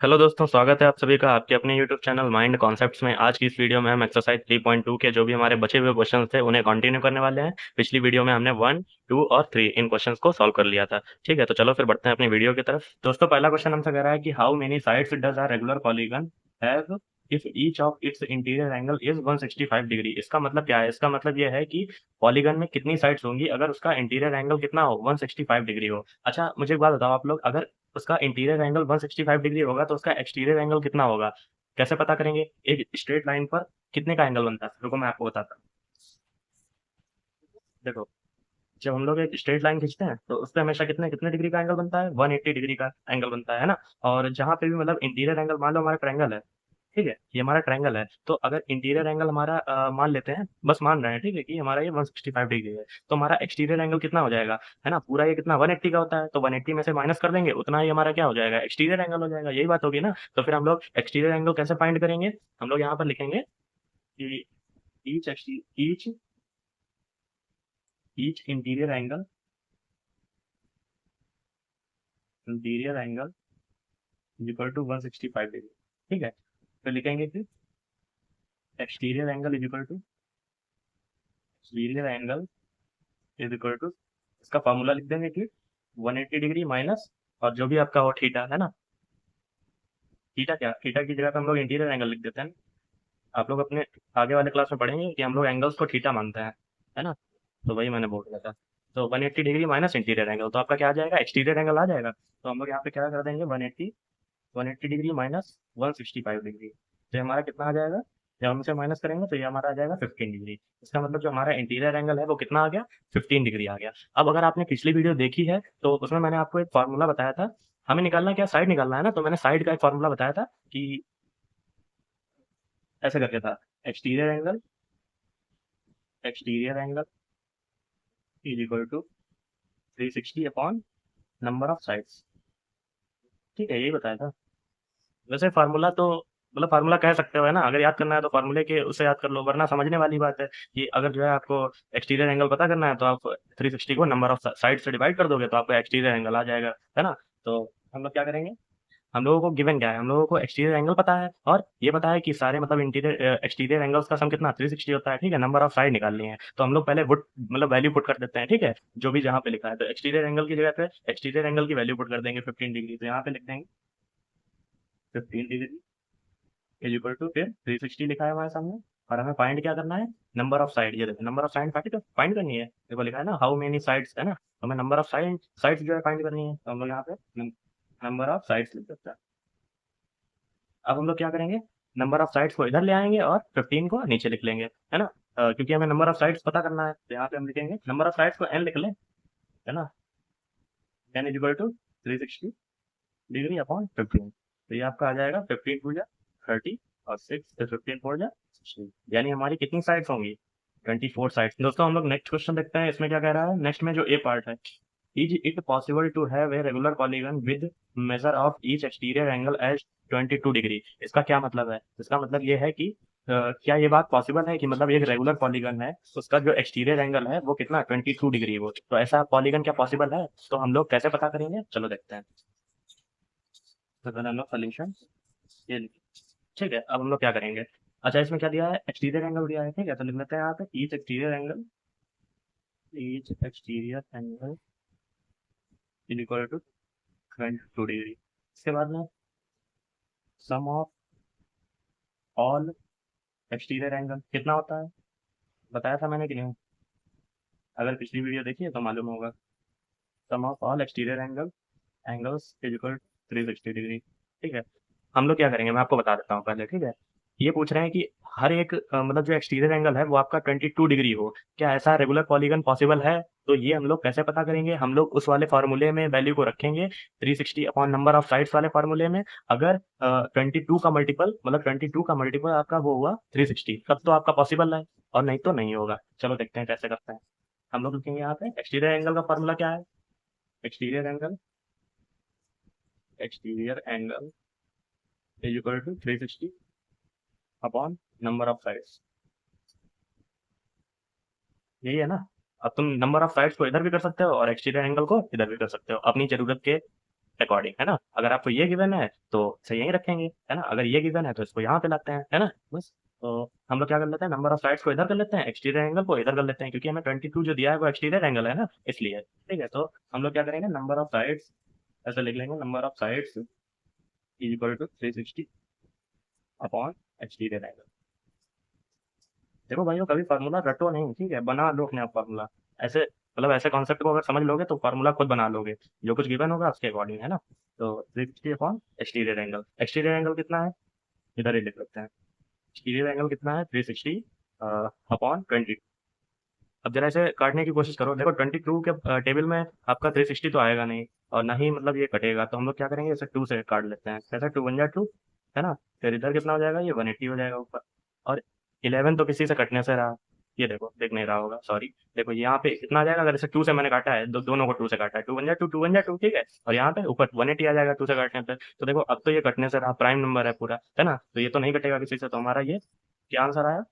Hello दोस्तों, स्वागत है आप सभी का आपके अपने यूट्यूब चैनल माइंड कॉन्सेप्ट्स में। आज की इस वीडियो में हम एक्सरसाइज 3.2 के जो भी हमारे बचे हुए क्वेश्चंस थे उन्हें कंटिन्यू करने वाले हैं। पिछली वीडियो में हमने 1, 2 और 3 इन क्वेश्चंस को सॉल्व कर लिया था। ठीक है, तो चलो फिर बढ़ते हैं अपनी वीडियो की तरफ। दोस्तों, पहला क्वेश्चन हमसे कह रहा है कि how many sides does a regular polygon have if each of its interior angle is 165 degree. इसका मतलब क्या है? इसका मतलब यह है कि पॉलीगन में कितनी साइड्स होंगी अगर उसका इंटीरियर एंगल कितना हो, 165 डिग्री हो। अच्छा, मुझे एक बात बताओ आप लोग, अगर उसका इंटीरियर एंगल 165 डिग्री होगा तो उसका एक्सटीरियर एंगल कितना होगा? कैसे पता करेंगे? एक स्ट्रेट लाइन पर कितने का एंगल बनता है? रुको मैं आपको बताता हूँ। देखो, जब हम लोग एक स्ट्रेट लाइन खींचते हैं तो उस पे हमेशा कितने कितने डिग्री का एंगल बनता है? 180 डिग्री का एंगल बनता है ना। और जहाँ पे भी मतलब इंटीरियर एंगल, मान लो हमारा ट्रायंगल है, ठीक है, ये हमारा ट्रायंगल है, तो अगर इंटीरियर एंगल हमारा मान लेते हैं, बस मान रहे हैं, ठीक है, कि हमारा ये 165 डिग्री है, तो हमारा एक्सटीरियर एंगल कितना हो जाएगा? है ना, पूरा ये कितना 180 का होता है, तो 180 में से माइनस कर देंगे, उतना ही हमारा क्या हो जाएगा? एक्सटीरियर एंगल हो जाएगा। यही बात होगी ना। तो फिर हम लोग एक्सटीरियर एंगल कैसे फाइंड करेंगे? हम लोग यहाँ पर लिखेंगे कि each each each interior angle is equal to 165 degree. ठीक है, तो लिखेंगे कि exterior angle is equal to exterior angle is equal to, इसका फॉर्मूला लिख देंगे कि 180 डिग्री माइनस, और जो भी आपका हो थीटा, है ना। थीटा क्या, थीटा की जगह पे हम लोग इंटीरियर एंगल लिख देते हैं। आप लोग अपने आगे वाले क्लास में पढ़ेंगे कि हम लोग एंगल्स को थीटा मानते हैं, है ना। तो वही मैंने बोल दिया था। तो 180 डिग्री माइनस इंटीरियर एंगल, तो आपका क्या आ जाएगा? एक्सटीरियर एंगल आ जाएगा। तो हम लोग यहाँ पे क्या कर देंगे? 180 डिग्री माइनस 165 डिग्री, तो ये हमारा कितना आ जाएगा? जब हम इसे माइनस करेंगे तो ये हमारा आ जाएगा 15 डिग्री। इसका मतलब जो हमारा इंटीरियर एंगल है वो कितना आ गया? 15 डिग्री आ गया। अब अगर आपने पिछली वीडियो देखी है तो उसमें मैंने आपको एक फार्मूला बताया था। हमें निकालना क्या, साइड निकालना है ना। तो मैंने साइड का एक फार्मूला बताया था कि ऐसे करके था, exterior angle exterior angle is equal to 360 upon number of sides. ठीक है, यही बताया था। वैसे फार्मूला तो मतलब फार्मूला कह सकते हो, है ना। अगर याद करना है तो फार्मूले के उससे याद कर लो, वरना समझने वाली बात है कि अगर जो है आपको एक्सटीरियर एंगल पता करना है तो आप 360 को नंबर ऑफ साइड से डिवाइड कर दोगे तो आपको एक्सटीरियर एंगल आ जाएगा, है ना। तो हम लोग क्या करेंगे? हम लोगों को गिवन क्या है? हम लोगों को एक्सटीरियर एंगल पता है और ये पता है कि सारे मतलब इंटीरियर एक्सटीरियर एंगल्स का सम कितना, 360 होता है। ठीक है, नंबर ऑफ साइड निकालनी है तो हम लोग पहले वुड मतलब वैल्यू पुट कर देते हैं। ठीक है, जो भी जहाँ पे लिखा है, तो एक्सटीरियर एंगल की जगह पे एक्सटीरियर एंगल की वैल्यू पुट कर देंगे 15 डिग्री, तो यहाँ पे लिख देंगे 15 डिग्री इज इक्वल टू, फिर 360 लिखा है हमारे सामने, और हमें फाइंड क्या करना है? Number of side. ये देखो, नंबर ऑफ साइड फाइंड करनी है। देखो लिखा है ना, हाउ मेनी साइड्स, है ना। तो हमें नंबर ऑफ साइड्स जो है फाइंड करनी है, तो हम लोग यहाँ पे नंबर ऑफ साइड्स लिख देते हैं। अब हम लोग क्या करेंगे? नंबर ऑफ साइड्स को इधर ले आएंगे और 15 को नीचे लिख लेंगे, है ना। क्योंकि हमें नंबर ऑफ साइड्स पता करना है तो यहाँ पे हम लिखेंगे नंबर ऑफ साइड्स को n लिख लें, है ना। n is equal to 360 degree upon 15। तो ये आपका आ जाएगा 15 टू जा 30 और 6 तो 15 फोर जा 16, यानी हमारी कितनी साइड्स होंगी? 24 साइड्स। दोस्तों, हम लोग नेक्स्ट क्वेश्चन देखते हैं, इसमें क्या कह रहा है। नेक्स्ट में जो ए पार्ट है, is it possible to have a regular polygon with measure of each exterior angle as 22 degree. इसका क्या मतलब है? इसका मतलब ये है कि क्या ये बात पॉसिबल है कि मतलब एक रेगुलर पॉलीगन है, उसका जो एक्सटीरियर एंगल है वो कितना, 22 डिग्री हो। तो ऐसा पॉलीगन क्या पॉसिबल है? तो हम लोग कैसे पता करेंगे, चलो देखते हैं। तो हम लोग सोल्यूशन ये लिखिए। ठीक है, अब हम लोग क्या करेंगे? अच्छा, इसमें क्या दिया है? एक्सटीरियर एंगल दिया है। ठीक है, तो लिख लेते हैं यहाँ पे each exterior angle is equal to 22 degree. इसके बाद में sum of all exterior angle कितना होता है? बताया था मैंने कि नहीं? अगर पिछली वीडियो देखी है तो मालूम होगा। Sum of all exterior angles is equal 360 degree. ठीक है, हम लोग क्या करेंगे, मैं आपको बता देता हूँ पहले। ठीक है, ये पूछ रहे हैं कि हर एक मतलब जो एक्सटीरियर एंगल है वो आपका 22 डिग्री हो, क्या ऐसा रेगुलर पॉलीगन पॉसिबल है? तो ये हम लोग कैसे पता करेंगे? हम लोग उस वाले फार्मूले में वैल्यू को रखेंगे 360 अपॉन नंबर ऑफ साइड्स वाले फार्मूले में। अगर 22 का मल्टीपल मतलब 22 का मल्टीपल आपका वो हुआ 360, तब तो आपका पॉसिबल है, और नहीं तो नहीं होगा। चलो देखते हैं कैसे करते हैं। हम लोग लिखेंगे यहाँ पे एक्सटीरियर एंगल का फार्मूला क्या है? Exterior angle exterior angle is equal to 360 upon number of sides. यही है ना। अब तुम नंबर ऑफ साइड्स को इधर भी कर सकते हो और एक्सटीरियर एंगल को इधर भी कर सकते हो, अपनी जरूरत के अकॉर्डिंग, है ना? अगर आपको ये गिवन है तो इसे यहीं रखेंगे, है ना? अगर ये गिवन है तो इसको यहाँ पे लाते हैं, है ना? बस। तो हम लोग क्या कर लेते हैं, नंबर ऑफ साइड्स को इधर कर लेते हैं, एक्सटीरियर एंगल को इधर कर लेते हैं, क्योंकि हमें 22 जो दिया है वो एक्सटीरियर एंगल है ना, इसलिए। ठीक है, तो हम लोग क्या करेंगे, नंबर ऑफ साइड्स ऐसे लिख लेंगे, number of sides is equal to 360 upon exterior angle. देखो भाइयों, कभी फार्मूला रटो नहीं, ठीक है? बना लो अपने आप फार्मूला। ऐसे मतलब ऐसे कॉन्सेप्ट को अगर समझ लोगे तो फार्मूला खुद बना लोगे, जो कुछ गिवन होगा उसके अकॉर्डिंग, है ना? तो 360 upon exterior angle, exterior angle कितना है, इधर ही लिख लेते हैं। एक्सटीरियर एंगल कितना है, 360 अपॉन 20। अब जरा इसे काटने की कोशिश करो, देखो 22 के टेबल में आपका 360 तो आएगा नहीं, और ना ही मतलब ये कटेगा, तो हम लोग क्या करेंगे, इसे 2 से काट लेते हैं, कैसे, 2 1 जा 2, है ना? फिर इधर कितना हो जाएगा, ये 180 हो जाएगा ऊपर, और 11 तो किसी से कटने से रहा, ये देखो देख नहीं रहा होगा, सॉरी। देखो यहाँ पे कितना आ जाएगा, अगर इसे 2 से मैंने काटा है, दोनों को 2 से काटा है, 2 1 जा 2, 2 1 जा 2, ठीक है? और यहाँ पे ऊपर 180 आ जाएगा 2 से काटने पे, तो देखो अब तो ये कटने से रहा, प्राइम नंबर है पूरा, है ना? तो ये तो नहीं कटेगा किसी से, तो हमारा ये क्या आंसर आया,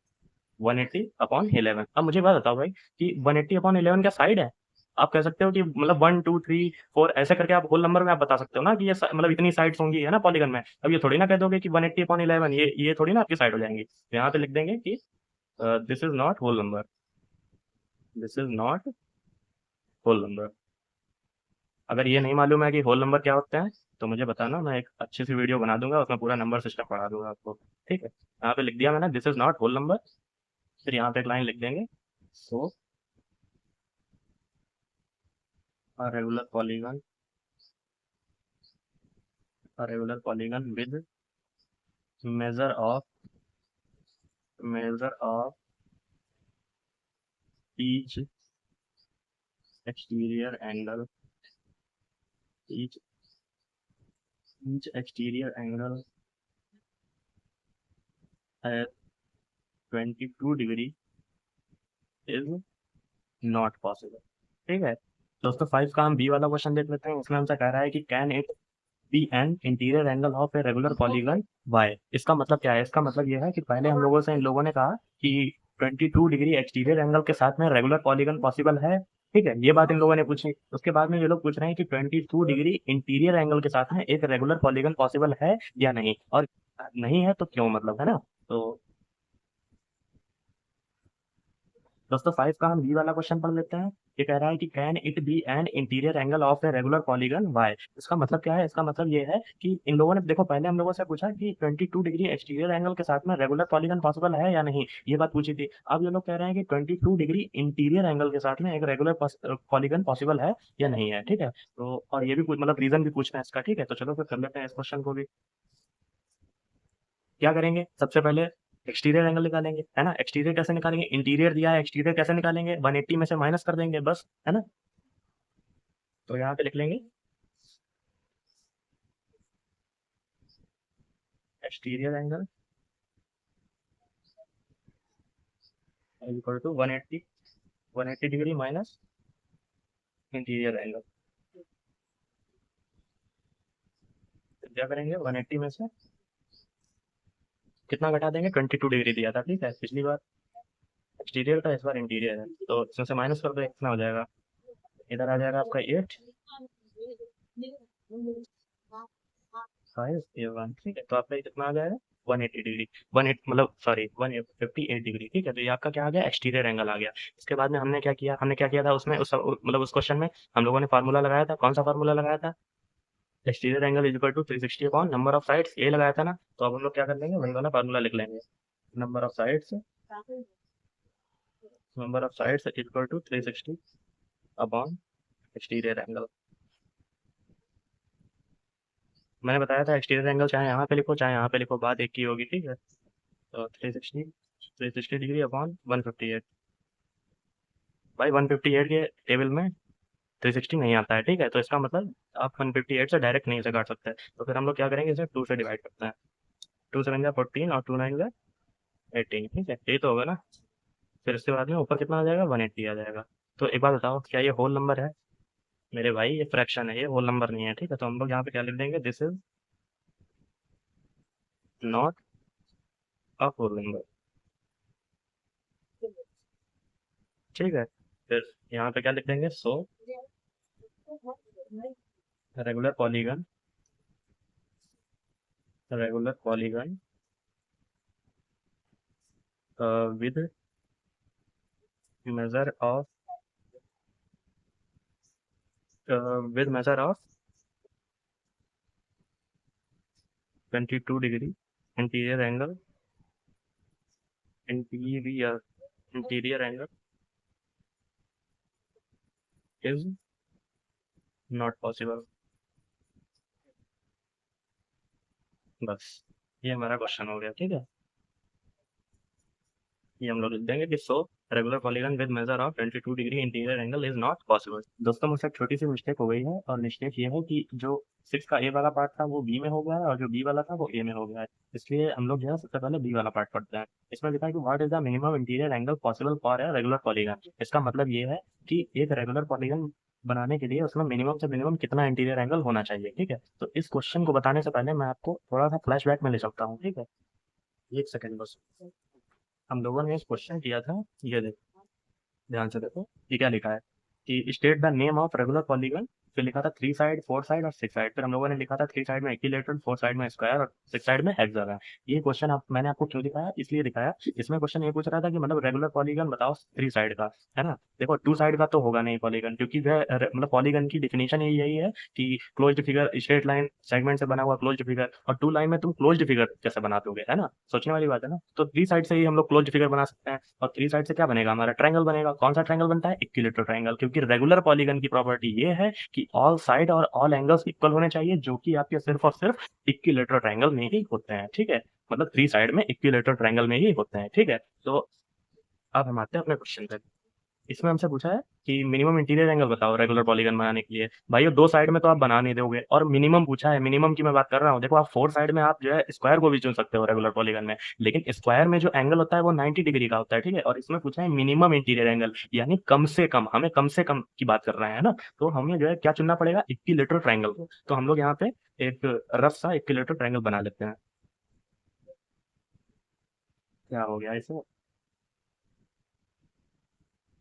180 अपॉन 11। अब मुझे बात बताओ भाई कि 180 अपॉन 11 क्या साइड है? आप कह सकते हो कि मतलब 1 2 3 4 ऐसे करके आप होल नंबर में आप बता सकते हो ना कि ये मतलब इतनी साइड्स होंगी, है ना, पॉलीगन में। अब ये थोड़ी ना कह दोगे कि 180 अपॉन 11, ये थोड़ी ना आपकी साइड हो जाएंगी, तो यहाँ पे लिख देंगे कि this is not whole number, this is not whole number. अगर ये नहीं मालूम है कि होल नंबर क्या होते हैं तो मुझे बताना, मैं एक अच्छी सी वीडियो बना दूंगा, उसमें पूरा नंबर सिस्टम पढ़ा दूंगा आपको। ठीक है, यहाँ पे लिख दिया मैंने, this is not whole number. फिर यहाँ पे एक लाइन लिख देंगे, सो a regular polygon, a regular polygon with measure of measure of each exterior angle, each each exterior angle at 22 degree is not possible। ठीक है दोस्तों, 5 का हम बी वाला क्वेश्चन देख लेते हैं। उसमें हमसे कह रहा है कि can it be an interior angle of a regular polygon why. इसका मतलब क्या है, इसका मतलब ये है कि पहले हम लोगों से इन लोगों ने कहा कि 22 डिग्री एक्सटीरियर एंगल के साथ में रेगुलर पॉलीगन पॉसिबल है। ठीक है, ये बात इन लोगों ने पूछी। उसके बाद में ये लोग पूछ रहे हैं कि 22 डिग्री इंटीरियर एंगल के साथ में एक रेगुलर पॉलीगन पॉसिबल है या नहीं, और नहीं है तो क्यों, मतलब, है ना? तो दोस्तों 5 का हम बी वाला क्वेश्चन पढ़ लेते हैं। ये कह रहा है कि can it be an interior angle of a regular polygon why. इसका मतलब क्या है, इसका मतलब ये है कि इन लोगों ने देखो पहले हम लोगों से पूछा कि 22 डिग्री एक्सटीरियर एंगल के साथ में रेगुलर पॉलीगन पॉसिबल है या नहीं, ये बात पूछी थी। अब ये लोग कह रहे हैं कि 22 डिग्री इंटीरियर एंगल के साथ में एक रेगुलर पॉलीगन पॉसिबल है या नहीं है। ठीक है, तो और ये भी मतलब रीजन भी पूछना है इसका। ठीक है, तो चलो फिर कर लेते हैं इस क्वेश्चन को भी। क्या करेंगे, सबसे पहले एक्सटीरियर एंगल निकालेंगे, है ना? एक्सटीरियर कैसे निकालेंगे, इंटीरियर दिया है, एक्सटीरियर कैसे निकालेंगे, 180 में से माइनस कर देंगे बस, है ना? तो यहाँ पे लिख लेंगे exterior angle equal to 180, 180 degree minus interior angle. तो क्या करेंगे, 180 में से कितना घटा देंगे, 22 डिग्री दिया था, ठीक है, पिछली बार एक्सटीरियर था, इस बार इंटीरियर है, तो इसमें से माइनस कर दो, कितना हो जाएगा, इधर आ जाएगा आपका 8 5 ये 1, ठीक है, तो आपका ये कितना आ जाएगा, 180 डिग्री, 18 मतलब सॉरी 158 डिग्री। ठीक है, तो ये आपका क्या आ गया, एक्सटीरियर एंगल आ गया। इसके बाद में हमने क्या किया था उसमें, मतलब उस क्वेश्चन में हम लोगों ने फार्मूला लगाया था, कौन सा फार्मूला लगाया था, exterior angle is equal to 360 upon number of sides, ये लगाया था ना। तो अब हम लोग क्या कर लेंगे, वही वाला फार्मूला लिख लेंगे, number of sides, number of sides equal to 360 upon exterior angle. मैंने बताया था एक्सटीरियर एंगल चाहे यहाँ पे लिखो चाहे यहाँ पे लिखो, बात एक ही होगी, ठीक है? तो 360 डिग्री अपॉन 158। भाई 158 के टेबल में 360 नहीं आता है, ठीक है? तो इसका मतलब आप 158 से डायरेक्ट नहीं से काट सकते, तो फिर हम लोग क्या करेंगे, इसे 2 से डिवाइड करते हैं, 2 7 जा 14 और 2 9 जा 18, ठीक है, यही तो होगा ना? फिर इसके बाद में ऊपर कितना आ जाएगा, 180 आ जाएगा। तो एक बात बताओ, क्या ये होल नंबर है? मेरे भाई ये फ्रैक्शन है, ये होल नंबर नहीं है, ठीक है? तो हम लोग यहाँ पे क्या लिख देंगे, this is not a whole number. ठीक है, फिर यहाँ पे क्या लिख देंगे, so regular polygon, regular polygon with measure of with measure of 22 degree interior angle, interior interior angle is not possible। बस ये हमारा क्वेश्चन हो गया, ठीक है। ये हम लोग लिख देंगे कि सो regular polygon with measure of 22 degree interior angle is not possible. दोस्तों मुझसे एक छोटी सी मिस्टेक हो गई है, और मिस्टेक ये है कि जो 6 का ए वाला पार्ट था वो बी में हो गया है, और जो बी वाला था वो ए में हो गया है। इसलिए हम लोग जो है सबसे पहले बी वाला पार्ट पढ़ते हैं। इसमें लिखा है कि what is the minimum interior angle possible for a regular polygon. इसका मतलब ये है कि एक रेगुलर पॉलीगन बनाने के लिए उसमें मिनिमम से मिनिमम कितना इंटीरियर एंगल होना चाहिए, ठीक है। तो इस क्वेश्चन को बताने से पहले मैं आपको थोड़ा सा फ्लैशबैक में ले सकता हूँ, ठीक है। एक सेकंड बस। हम लोगों ने इस क्वेश्चन किया था, ये देखो ध्यान से देखो, ये क्या लिखा है कि state the name of regular polygon. फिर लिखा था 3 साइड, 4 साइड और 6 साइड। फिर हम लोगों ने लिखा था 3 साइड में इक्विलेटरल, 4 साइड में स्क्वायर और 6 साइड में हेक्सागन। ये क्वेश्चन मैंने आपको क्यों दिखाया, इसलिए दिखाया, इसमें क्वेश्चन ये पूछ रहा था कि मतलब रेगुलर पॉलीगन बताओ 3 साइड का, है ना। देखो 2 साइड का तो होगा नहीं पॉलीगन, क्योंकि वह मतलब पॉलीगन की डिफिनेशन यही है कि closed figure, straight line segment से बना हुआ क्लोज्ड फिगर। और 2 लाइन में तुम क्लोज्ड फिगर कैसे बना दोगे, है ना, सोचने वाली बात है ना। तो 3 साइड से ही हम लोग क्लोज्ड फिगर बना सकते हैं, और 3 साइड से क्या बनेगा, हमारा ट्रायंगल बनेगा। कौन सा ट्रायंगल बनता है, इक्विलेटरल ट्रायंगल, क्योंकि रेगुलर पॉलीगन की प्रॉपर्टी ये है कि ऑल साइड और ऑल एंगल्स इक्वल होने चाहिए, जो कि आपके सिर्फ और सिर्फ इक्विलेटरल ट्रायंगल में ही होते हैं, ठीक है। मतलब 3 साइड में इक्विलेटरल ट्रायंगल में ही होते हैं, ठीक है। तो अब हम आते हैं अपने क्वेश्चन पे। इसमें हमसे पूछा है कि मिनिमम इंटीरियर एंगल बताओ रेगुलर पॉलीगन बनाने के लिए। भाई 2 साइड में तो आप बना नहीं दोगे, और मिनिमम पूछा है, मिनिमम की मैं बात कर रहा हूँ। देखो आप 4 साइड में आप जो है स्क्वायर को भी चुन सकते हो रेगुलर पॉलीगन में, लेकिन स्क्वायर में जो एंगल होता है वो 90 डिग्री का होता है, ठीक है। और इसमें पूछा है मिनिमम इंटीरियर एंगल, यानी कम से कम, हमें कम से कम की बात कर रहे हैं ना। तो हमें जो है क्या चुनना पड़ेगा, इक्विलेटरल ट्रायंगल को। तो हम लोग यहाँ पे एक रफ सा इक्विलेटरल ट्रायंगल बना लेते हैं। क्या हो गया इसे।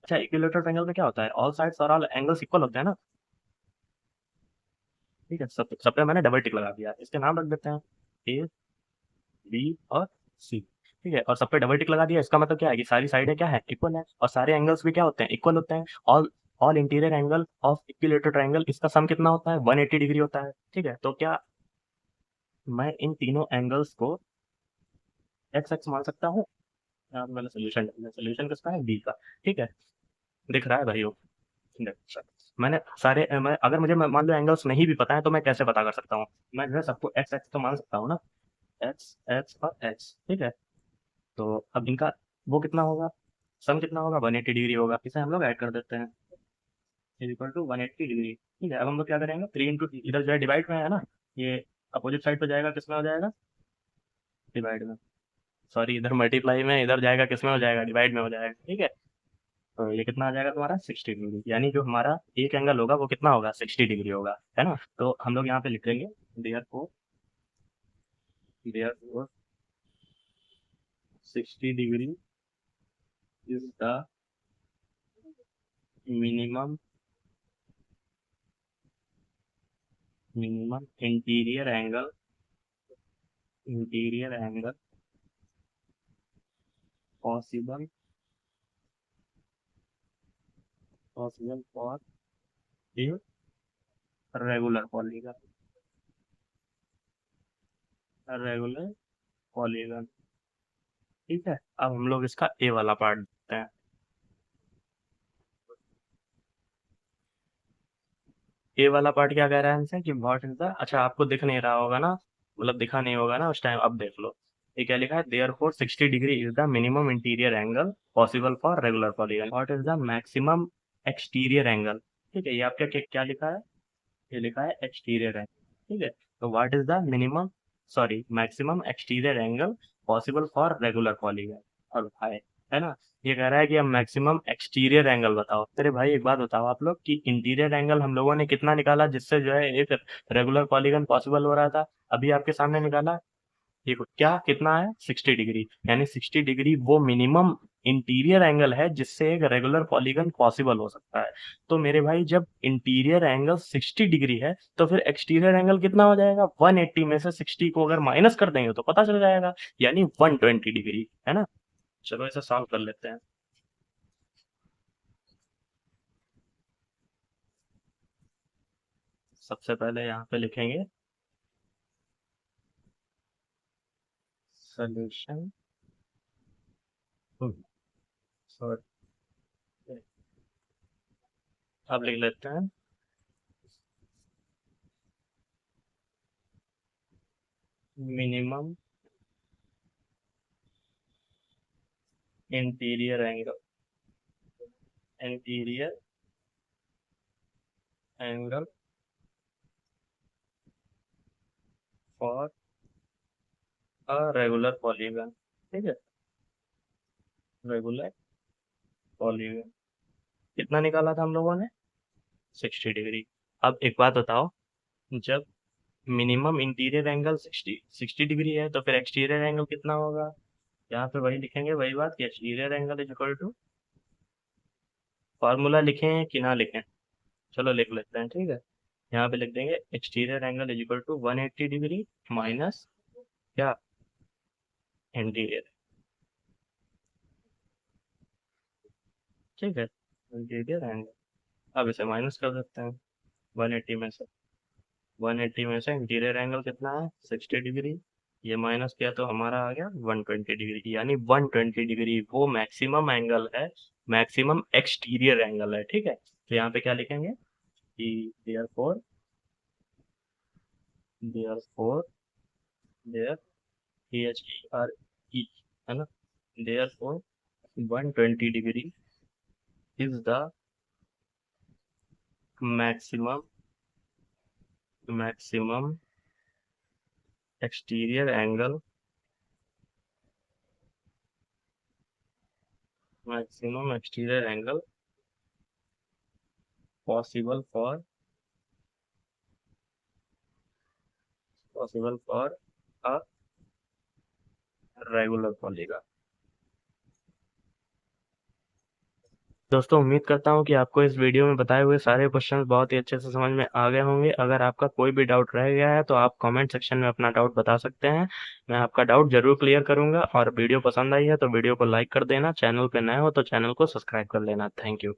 अच्छा, इक्विलेटरल ट्रायंगल में क्या होता है, ऑल साइड्स और ऑल एंगल्स इक्वल होते हैं ना, ठीक है। सब पे मैंने डबल टिक लगा दिया, इसके नाम रख देते हैं ए, बी और सी, ठीक है। और सब पे डबल टिक लगा दिया, इसका मतलब क्या है कि सारी साइडें क्या है, इक्वल है, और सारे एंगल्स भी क्या होते हैं, इक्वल होते हैं। All all interior angle of equilateral triangle, इसका सम कितना होता है, 180 डिग्री होता है, ठीक है। तो क्या मैं इन तीनों एंगल्स को एक्स एक्स मान सकता हूँ। यहाँ पे मैंने सोल्यूशन, सोल्यूशन किसका है, बी का, ठीक है। दिख रहा है भाई वो, देख, मैंने सारे मैं अगर मुझे मान लो एंगल्स नहीं भी पता है तो मैं कैसे पता कर सकता हूँ, मैं जो है सबको एक्स एक्स तो मान सकता हूँ ना, एक्स एक्स और एक्स, ठीक है। तो अब इनका वो कितना होगा, सम कितना होगा, 180 डिग्री होगा। इसे हम लोग ऐड कर देते हैं, इज इक्वल टू 180 डिग्री, ठीक है। अब हम लोग क्या करेंगे, 3 इंटू, इधर जो है डिवाइड में है ना, ये अपोजिट साइड पे जाएगा, किस में हो जाएगा, डिवाइड में। सॉरी, इधर मल्टीप्लाई में, इधर जाएगा किस में हो जाएगा, डिवाइड में हो जाएगा, ठीक है। तो ये कितना आ जाएगा तुम्हारा, 60 डिग्री, यानी जो हमारा एक एंगल होगा वो कितना होगा, 60 डिग्री होगा, है ना। तो हम लोग यहाँ पे लिख लेंगे therefore, therefore 60 degree is the minimum, minimum interior angle, interior angle possible, possible for a regular polygon, regular polygon, ठीक है। अब हम लोग इसका ए वाला पार्ट देखते हैं। ए वाला पार्ट क्या कह रहा है हमसे कि व्हाट इज द, अच्छा आपको दिख नहीं रहा होगा ना, मतलब दिखा नहीं होगा ना उस टाइम, अब देख लो। ये क्या लिखा है, therefore 60 degree is the minimum interior angle possible for regular polygon. What is the maximum exterior angle, ठीक है। ये आपका क्या लिखा है, ये लिखा है एक्सटीरियर एंगल, ठीक है। तो what is the minimum, sorry maximum exterior angle possible for regular polygon, और है ना। ये कह रहा है कि अब मैक्सिमम एक्सटीरियर एंगल बताओ। अरे भाई एक बात बताओ आप लोग कि इंटीरियर एंगल हम लोगों ने कितना निकाला जिससे जो है एक रेगुलर पॉलीगन पॉसिबल हो रहा था, अभी आपके सामने निकाला ये क्या कितना है 60 डिग्री, यानी 60 डिग्री वो मिनिमम इंटीरियर एंगल है जिससे एक रेगुलर पॉलीगन पॉसिबल हो सकता है। तो मेरे भाई जब इंटीरियर एंगल 60 डिग्री है तो फिर एक्सटीरियर एंगल कितना हो जाएगा, 180 में से 60 को अगर माइनस कर देंगे तो पता चल जाएगा, यानी 120 डिग्री, है ना। चलो इसे सॉल्व कर लेते हैं। सबसे पहले यहाँ पे लिखेंगे सोल्यूशन। सॉरी, अब लिख लेते हैं minimum interior angle, interior angle for a regular polygon. ठीक है, रेगुलर पॉलीगन कितना निकाला था हम लोगों ने, 60 डिग्री। अब एक बात बताओ, जब मिनिमम इंटीरियर एंगल 60 डिग्री है तो फिर एक्सटीरियर एंगल कितना होगा। यहाँ पे वही लिखेंगे, वही बात कि exterior angle is equal to, formula लिखें कि ना लिखें, चलो लिख लेते हैं, ठीक है। यहाँ पे लिख देंगे exterior angle is equal to 180 degree minus क्या, इंटीरियर। ठीक है, इंटीरियर एंगल, अब इसे माइनस कर देते हैं 180 में से, 180 में से इंटीरियर एंगल कितना है 60 डिग्री, ये माइनस किया तो हमारा आ गया 120 डिग्री, यानी 120 डिग्री वो मैक्सिमम एंगल है, मैक्सिमम एक्सटीरियर एंगल है। ठीक है, तो यहाँ पे क्या लिखेंगे कि देयरफॉर, देयरफॉर, देयर THERE, है ना, therefore 120 degree is the maximum, maximum exterior angle, maximum exterior angle possible for, possible for a regular polygon. दोस्तों उम्मीद करता हूँ कि आपको इस वीडियो में बताए हुए सारे क्वेश्चंस बहुत ही अच्छे से समझ में आ गए होंगे। अगर आपका कोई भी डाउट रह गया है तो आप कमेंट सेक्शन में अपना डाउट बता सकते हैं, मैं आपका डाउट जरूर क्लियर करूंगा। और वीडियो पसंद आई है तो वीडियो को लाइक कर देना, चैनल पे नए हो तो चैनल को सब्सक्राइब कर लेना। Thank you.